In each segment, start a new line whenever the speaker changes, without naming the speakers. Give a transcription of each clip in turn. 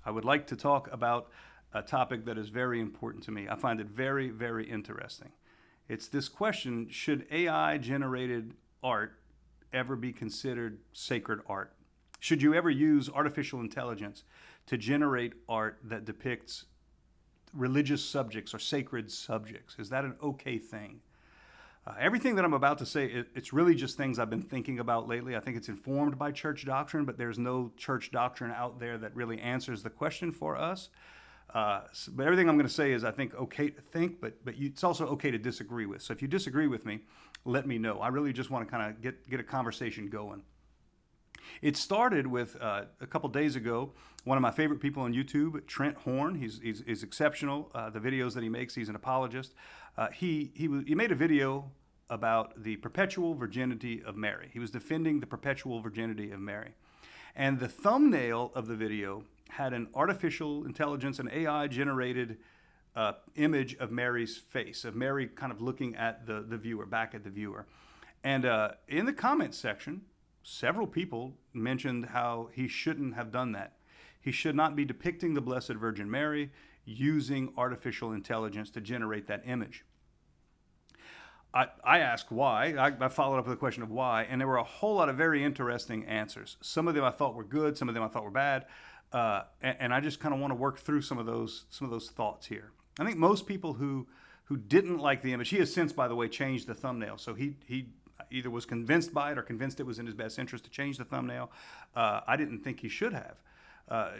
I would like to talk about a topic that is very important to me. I find it very, very interesting. It's this question: should AI generated art ever be considered sacred art? Should you ever use artificial intelligence to generate art that depicts religious subjects or sacred subjects? Is that an okay thing? Everything that I'm about to say, it's really just things I've been thinking about lately. I think it's informed by church doctrine, but there's no church doctrine out there that really answers the question for us. But everything I'm going to say is, I think, okay to think, but it's also okay to disagree with. So if you disagree with me, let me know. I really just want to kind of get a conversation going. It started with a couple days ago. One of my favorite people on YouTube, Trent Horn. He's exceptional. The videos that he makes, he's an apologist. He made a video about the perpetual virginity of Mary. He was defending the perpetual virginity of Mary, and the thumbnail of the video had an artificial intelligence, an AI generated image of Mary's face, of Mary kind of looking at the viewer, back at the viewer. And in the comments section, several people mentioned how he shouldn't have done that. He should not be depicting the Blessed Virgin Mary using artificial intelligence to generate that image. I asked why. I followed up with the question of why, and there were a whole lot of very interesting answers. Some of them I thought were good, some of them I thought were bad, and I just kind of want to work through some of those thoughts here. I think most people who didn't like the image, he has since, by the way, changed the thumbnail. So he either was convinced by it or convinced it was in his best interest to change the thumbnail. I didn't think he should have.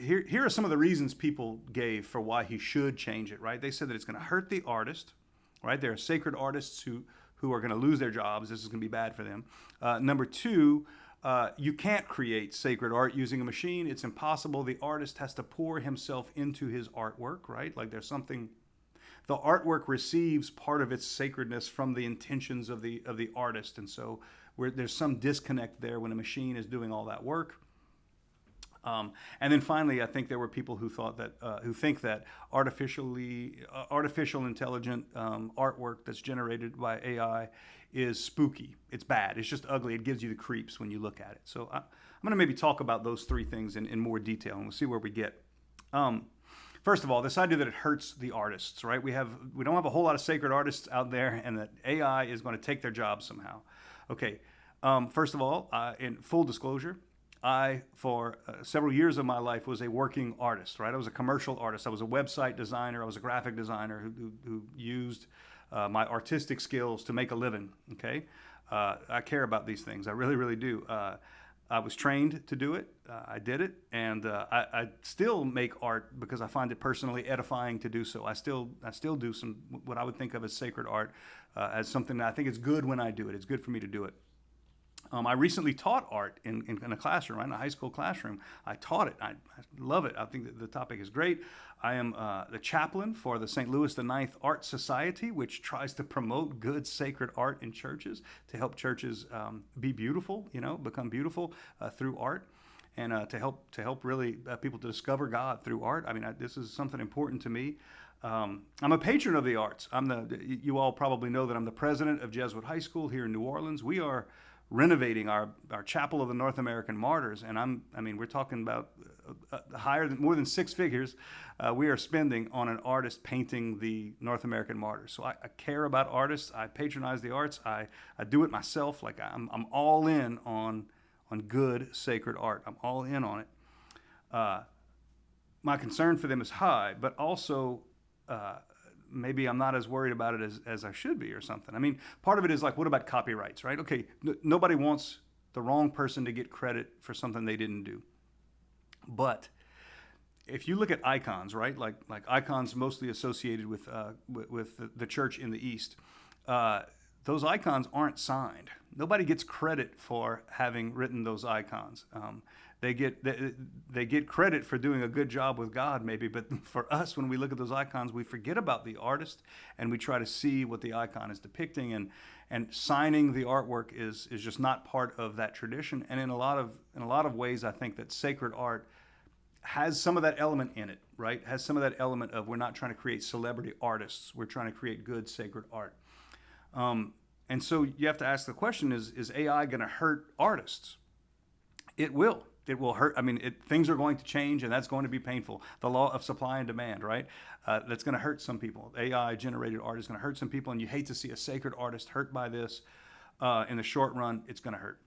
Here are some of the reasons people gave for why he should change it, right? They said that it's going to hurt the artist, right? There are sacred artists who are going to lose their jobs. This is going to be bad for them. Number two, you can't create sacred art using a machine. It's impossible. The artist has to pour himself into his artwork, right? Like there's something, the artwork receives part of its sacredness from the intentions of the artist. And so there's some disconnect there when a machine is doing all that work. And then finally, I think there were people who thought that, who think that artificial intelligent artwork that's generated by AI is spooky. It's bad. It's just ugly. It gives you the creeps when you look at it. So I'm going to maybe talk about those three things in more detail, and we'll see where we get. First of all, this idea that it hurts the artists, right? We don't have a whole lot of sacred artists out there, and that AI is going to take their jobs somehow. Okay. First of all, in full disclosure, I, for several years of my life, was a working artist, right? I was a commercial artist. I was a website designer. I was a graphic designer who used my artistic skills to make a living, okay? I care about these things. I really, really do. I was trained to do it. I did it. And I still make art because I find it personally edifying to do so. I still do some, what I would think of as sacred art, as something that I think is good when I do it. It's good for me to do it. I recently taught art in a classroom, right, in a high school classroom. I taught it. I love it. I think that the topic is great. I am the chaplain for the St. Louis IX Art Society, which tries to promote good sacred art in churches to help churches be beautiful, become beautiful through art, and to help really people to discover God through art. I mean, this is something important to me. I'm a patron of the arts. You all probably know that I'm the president of Jesuit High School here in New Orleans. We are renovating our Chapel of the North American Martyrs, and we're talking about more than six figures we are spending on an artist painting the North American Martyrs. So I care about artists. I patronize the arts. I do it myself. Like I'm all in on good sacred art. I'm all in on it. My concern for them is high, but also maybe I'm not as worried about it as I should be or something. I mean, part of it is like, what about copyrights, right? Okay, nobody wants the wrong person to get credit for something they didn't do. But if you look at icons, right, like icons mostly associated with the church in the East, those icons aren't signed. Nobody gets credit for having written those icons. They get credit for doing a good job with God, maybe, but for us, when we look at those icons, we forget about the artist and we try to see what the icon is depicting, and signing the artwork is just not part of that tradition. And in a lot of ways, I think that sacred art has some of that element in it, right? Has some of that element of, we're not trying to create celebrity artists, we're trying to create good sacred art. And so you have to ask the question, is AI going to hurt artists? It will. it will hurt. I mean, things are going to change, and that's going to be painful. The law of supply and demand, right? That's going to hurt some people. AI generated art is going to hurt some people, and you hate to see a sacred artist hurt by this. In the short run, it's going to hurt.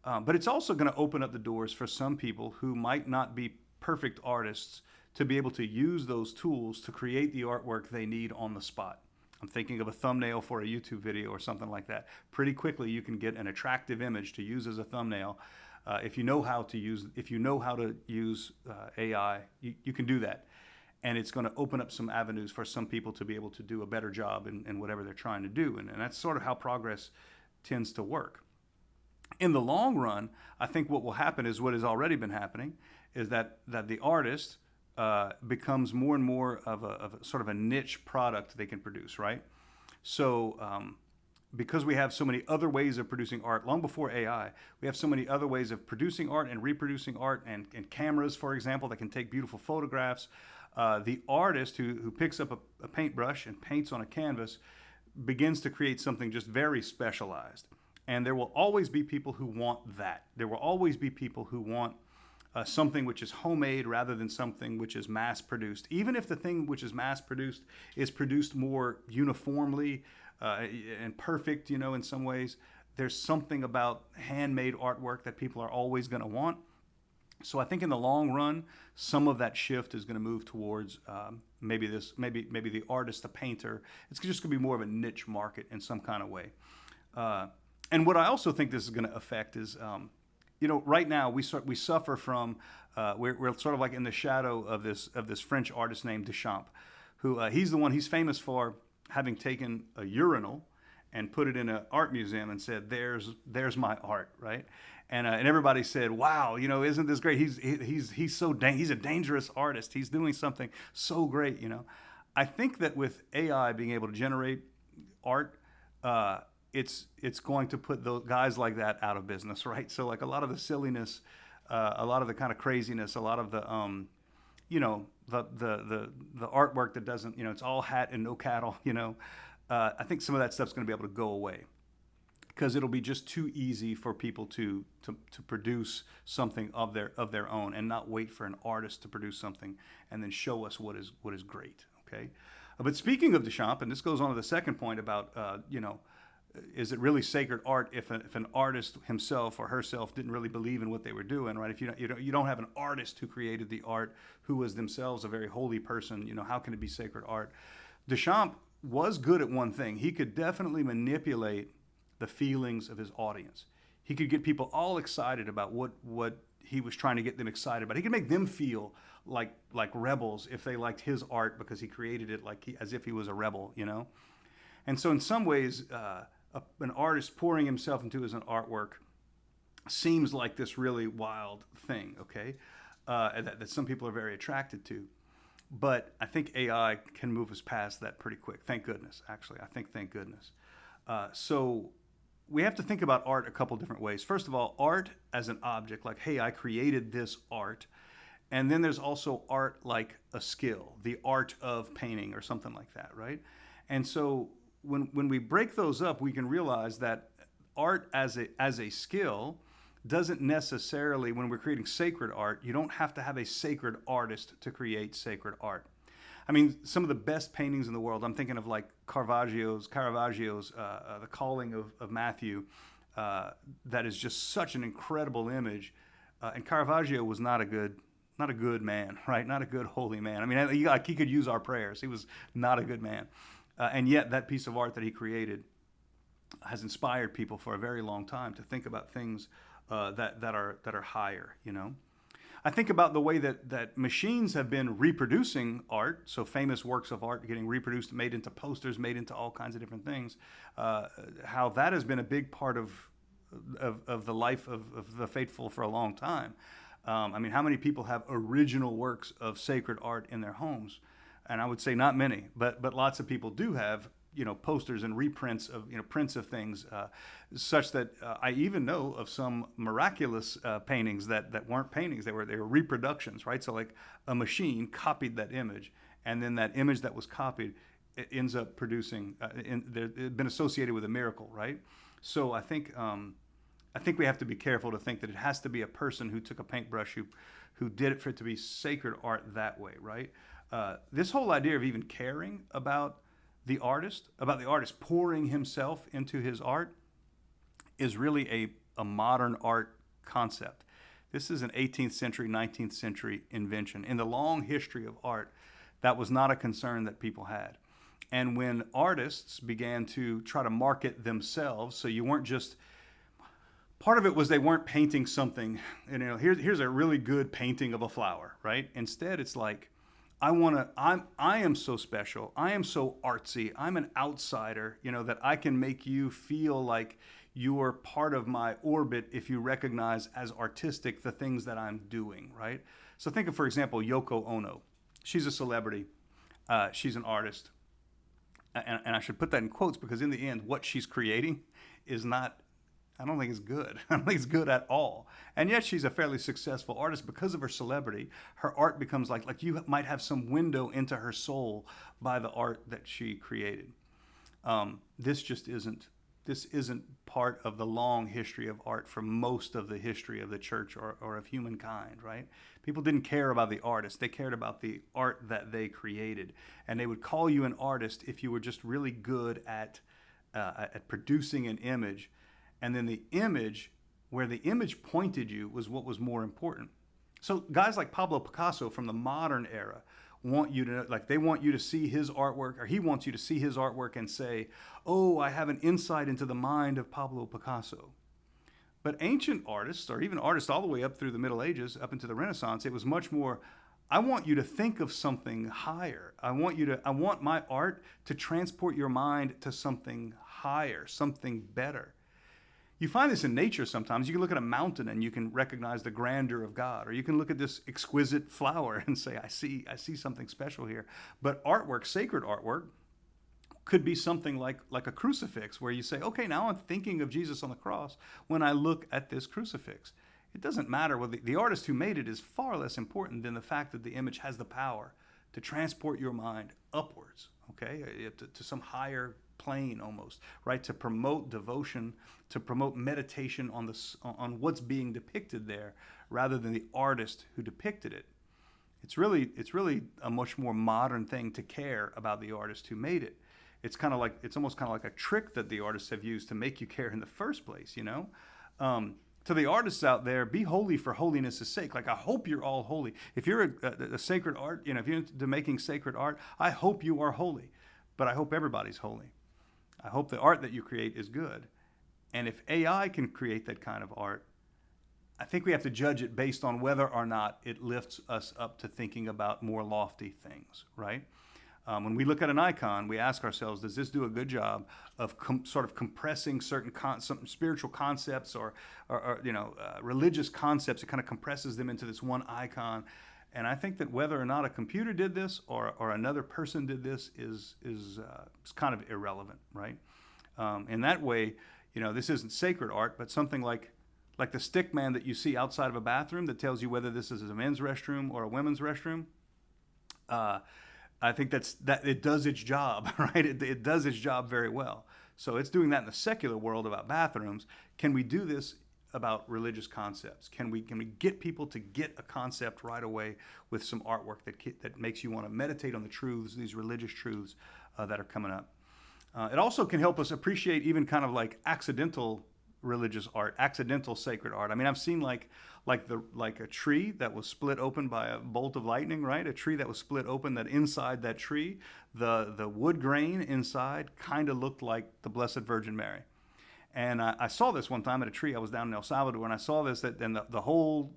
But it's also going to open up the doors for some people who might not be perfect artists to be able to use those tools to create the artwork they need on the spot. I'm thinking of a thumbnail for a YouTube video or something like that. Pretty quickly, you can get an attractive image to use as a thumbnail. If you know how to use AI, you can do that. And it's going to open up some avenues for some people to be able to do a better job in whatever they're trying to do. And that's sort of how progress tends to work. In the long run, I think what will happen is what has already been happening, is that the artist becomes more and more of a sort of a niche product they can produce, right? So because we have so many other ways of producing art, long before AI, we have so many other ways of producing art and reproducing art, and cameras, for example, that can take beautiful photographs. The artist who picks up a paintbrush and paints on a canvas begins to create something just very specialized. And there will always be people who want that. There will always be people who want something which is homemade rather than something which is mass-produced. Even if the thing which is mass-produced is produced more uniformly and perfect, in some ways, there's something about handmade artwork that people are always going to want. So I think in the long run, some of that shift is going to move towards maybe the artist, the painter. It's just going to be more of a niche market in some kind of way. And what I also think this is going to affect is, right now we suffer from we're sort of like in the shadow of this French artist named Duchamp, who he's famous for having taken a urinal and put it in an art museum and said, "There's my art," right? And everybody said, "Wow, isn't this great? He's a dangerous artist. He's doing something so great." I think that with AI being able to generate art, it's going to put those guys like that out of business, right? So like a lot of the silliness, a lot of the kind of craziness, a lot of the the artwork that doesn't, it's all hat and no cattle, I think some of that stuff's going to be able to go away, because it'll be just too easy for people to produce something of their own and not wait for an artist to produce something and then show us what is great. Okay, but speaking of Duchamp, and this goes on to the second point about is it really sacred art if an artist himself or herself didn't really believe in what they were doing, right? If you don't have an artist who created the art who was themselves a very holy person, how can it be sacred art? Duchamp was good at one thing. He could definitely manipulate the feelings of his audience. He could get people all excited about what he was trying to get them excited about. He could make them feel like rebels if they liked his art because he created it as if he was a rebel, And so in some ways, an artist pouring himself into his artwork seems like this really wild thing, okay, that some people are very attracted to. But I think AI can move us past that pretty quick. Thank goodness, actually. Thank goodness. So we have to think about art a couple different ways. First of all, art as an object, like, hey, I created this art. And then there's also art like a skill, the art of painting or something like that, right? And so when we break those up, we can realize that art as a skill doesn't necessarily, when we're creating sacred art, you don't have to have a sacred artist to create sacred art. I mean, some of the best paintings in the world, I'm thinking of like Caravaggio's The Calling of Matthew, that is just such an incredible image. And Caravaggio was not a good man, right? Not a good holy man. I mean, he could use our prayers. He was not a good man. And yet that piece of art that he created has inspired people for a very long time to think about things that are higher, I think about the way that machines have been reproducing art, so famous works of art getting reproduced, made into posters, made into all kinds of different things, how that has been a big part of the life of the faithful for a long time. I mean, how many people have original works of sacred art in their homes? And I would say not many, but lots of people do have, posters and reprints of, prints of things, such that I even know of some miraculous paintings that weren't paintings; they were reproductions, right? So like a machine copied that image, and then that image that was copied, it ends up producing, it's been associated with a miracle, right? So I think I think we have to be careful to think that it has to be a person who took a paintbrush who did it for it to be sacred art that way, right? This whole idea of even caring about about the artist pouring himself into his art, is really a modern art concept. This is an 18th century, 19th century invention. In the long history of art, that was not a concern that people had. And when artists began to try to market themselves, so you weren't just, part of it was they weren't painting something, here's a really good painting of a flower, right? Instead, it's like, I am so special. I am so artsy. I'm an outsider, that I can make you feel like you are part of my orbit if you recognize as artistic the things that I'm doing, right? So think of, for example, Yoko Ono. She's a celebrity. She's an artist. And I should put that in quotes because in the end, what she's creating is not, I don't think it's good. I don't think it's good at all. And yet she's a fairly successful artist because of her celebrity. Her art becomes like you might have some window into her soul by the art that she created. This just isn't. This isn't part of the long history of art for most of the history of the church or of humankind, right? People didn't care about the artist. They cared about the art that they created. And they would call you an artist if you were just really good at producing an image. And then the image, where the image pointed you, was what was more important. So guys like Pablo Picasso from the modern era want you to, they want you to see his artwork, or he wants you to see his artwork and say, oh, I have an insight into the mind of Pablo Picasso. But ancient artists, or even artists all the way up through the Middle Ages, up into the Renaissance, it was much more, I want you to think of something higher. I want my art to transport your mind to something higher, something better. You find this in nature sometimes. You can look at a mountain and you can recognize the grandeur of God, or you can look at this exquisite flower and say, I see something special here. But artwork, sacred artwork, could be something like a crucifix, where you say, okay, now I'm thinking of Jesus on the cross when I look at this crucifix. It doesn't matter whether the artist who made it is far less important than the fact that the image has the power to transport your mind upwards, okay, to some higher plane almost, right? To promote devotion, to promote meditation on what's being depicted there, rather than the artist who depicted it. It's really a much more modern thing to care about the artist who made it. It's almost kind of like a trick that the artists have used to make you care in the first place, To the artists out there, be holy for holiness' sake. I hope you're all holy. If you're a sacred art, if you're into making sacred art, I hope you are holy. But I hope everybody's holy. I hope the art that you create is good. And if AI can create that kind of art, I think we have to judge it based on whether or not it lifts us up to thinking about more lofty things, right? When we look at an icon, we ask ourselves, does this do a good job of sort of compressing certain some spiritual concepts or religious concepts? It kind of compresses them into this one icon. And I think that whether or not a computer did this or another person did this is kind of irrelevant, right? In that way, this isn't sacred art, but something like the stick man that you see outside of a bathroom that tells you whether this is a men's restroom or a women's restroom. I think that it does its job, right? It does its job very well. So it's doing that in the secular world about bathrooms. Can we do this about religious concepts? Can we get people to get a concept right away with some artwork that makes you want to meditate on the truths, these religious truths that are coming up? It also can help us appreciate even kind of like accidental religious art, accidental sacred art. I mean, I've seen like a tree that was split open by a bolt of lightning, right? A tree that was split open, that inside that tree, the wood grain inside kind of looked like the Blessed Virgin Mary. And I saw this one time at a tree. I was down in El Salvador, and I saw this, and the whole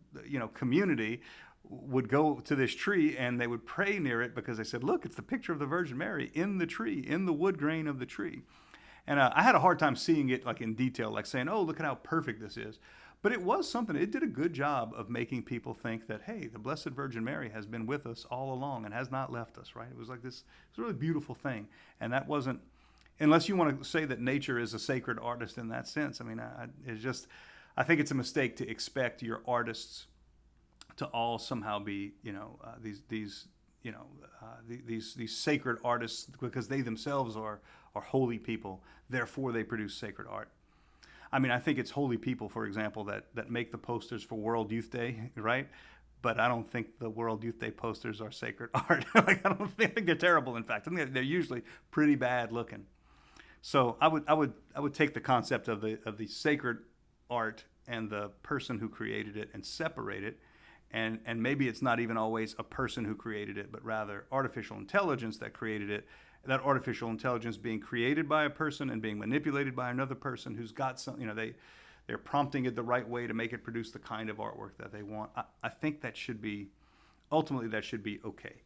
community would go to this tree and they would pray near it because they said, look, it's the picture of the Virgin Mary in the tree, in the wood grain of the tree. And I had a hard time seeing it in detail, saying, oh, look at how perfect this is. But it was something. It did a good job of making people think that, hey, the Blessed Virgin Mary has been with us all along and has not left us, right? It was it's a really beautiful thing. And that wasn't, unless you want to say that nature is a sacred artist in that sense. I mean, I think it's a mistake to expect your artists to all somehow be, these sacred artists because they themselves are holy people. Therefore, they produce sacred art. I mean, I think it's holy people, for example, that make the posters for World Youth Day, right? But I don't think the World Youth Day posters are sacred art. Like, I think they're terrible. In fact, I think they're usually pretty bad looking. So I would take the concept of the sacred art and the person who created it and separate it. And maybe it's not even always a person who created it, but rather artificial intelligence that created it. That artificial intelligence being created by a person and being manipulated by another person who's got some, they're prompting it the right way to make it produce the kind of artwork that they want. I think that should be, ultimately, that should be okay.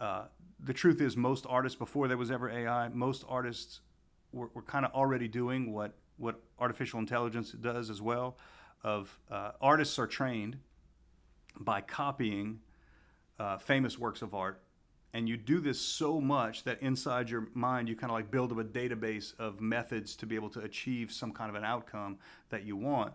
The truth is, most artists, before there was ever AI, most artists were kind of already doing what artificial intelligence does as well. Artists are trained by copying famous works of art. And you do this so much that inside your mind, you kind of like build up a database of methods to be able to achieve some kind of an outcome that you want.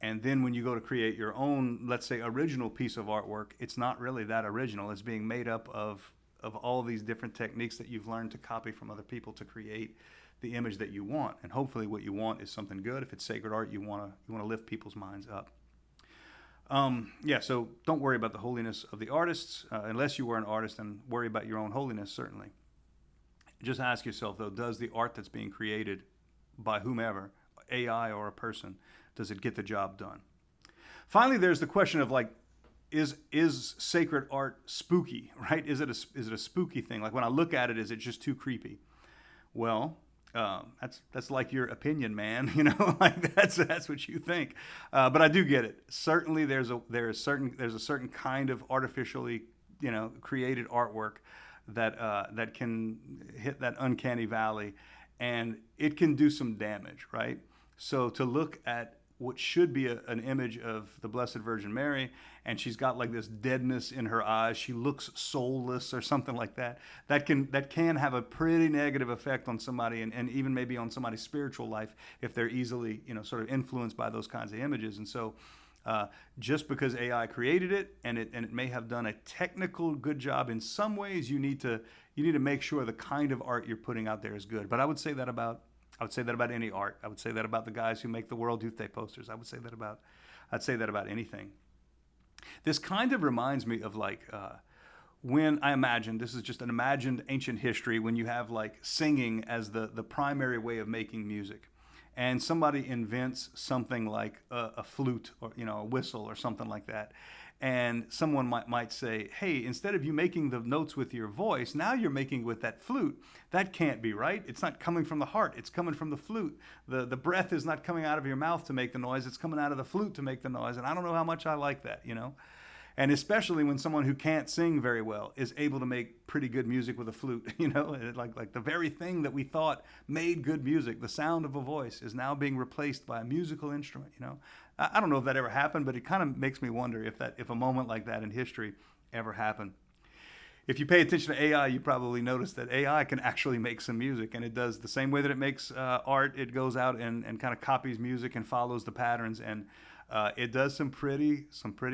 And then when you go to create your own, let's say, original piece of artwork, it's not really that original. It's being made up of all these different techniques that you've learned to copy from other people to create the image that you want. And hopefully what you want is something good. If it's sacred art, you want to lift people's minds up. So don't worry about the holiness of the artists, unless you were an artist, and worry about your own holiness, certainly. Just ask yourself, though, does the art that's being created by whomever, AI or a person, does it get the job done? Finally, there's the question of, like, is sacred art spooky, right? Is it a spooky thing? Like, when I look at it, is it just too creepy? Well, that's like your opinion, man. Like that's what you think. But I do get it. Certainly, there's a certain kind of artificially, created artwork that can hit that uncanny valley, and it can do some damage, right? So to look at what should be an image of the Blessed Virgin Mary, and she's got like this deadness in her eyes. She looks soulless or something like that. That can have a pretty negative effect on somebody, and even maybe on somebody's spiritual life if they're easily, sort of influenced by those kinds of images. And so, just because AI created it and it may have done a technical good job in some ways, you need to make sure the kind of art you're putting out there is good. But I would say that about any art. I would say that about the guys who make the World Youth Day posters. I'd say that about anything. This kind of reminds me of when I imagine, this is just an imagined ancient history, when you have like singing as the primary way of making music. And somebody invents something like a flute or a whistle or something like that. And someone might say, hey, instead of you making the notes with your voice, now you're making with that flute. That can't be right. It's not coming from the heart. It's coming from the flute. The breath is not coming out of your mouth to make the noise. It's coming out of the flute to make the noise. And I don't know how much I like that, And especially when someone who can't sing very well is able to make pretty good music with a flute, like the very thing that we thought made good music, the sound of a voice, is now being replaced by a musical instrument, I don't know if that ever happened, but it kind of makes me wonder if a moment like that in history ever happened. If you pay attention to AI, you probably notice that AI can actually make some music, and it does the same way that it makes art. It goes out and kind of copies music and follows the patterns, and it does some pretty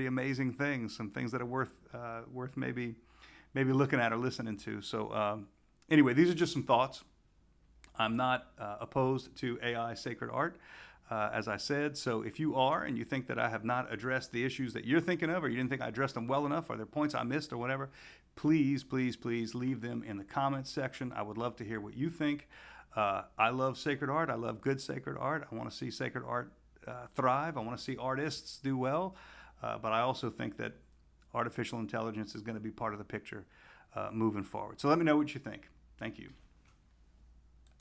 amazing things, some things that are worth maybe looking at or listening to. So anyway, these are just some thoughts. I'm not opposed to AI sacred art, as I said. So if you are, and you think that I have not addressed the issues that you're thinking of, or you didn't think I addressed them well enough, or there are points I missed or whatever, please leave them in the comments section. I would love to hear what you think. I love sacred art. I love good sacred art. I want to see sacred art thrive. I want to see artists do well. But I also think that artificial intelligence is going to be part of the picture moving forward. So let me know what you think. Thank you.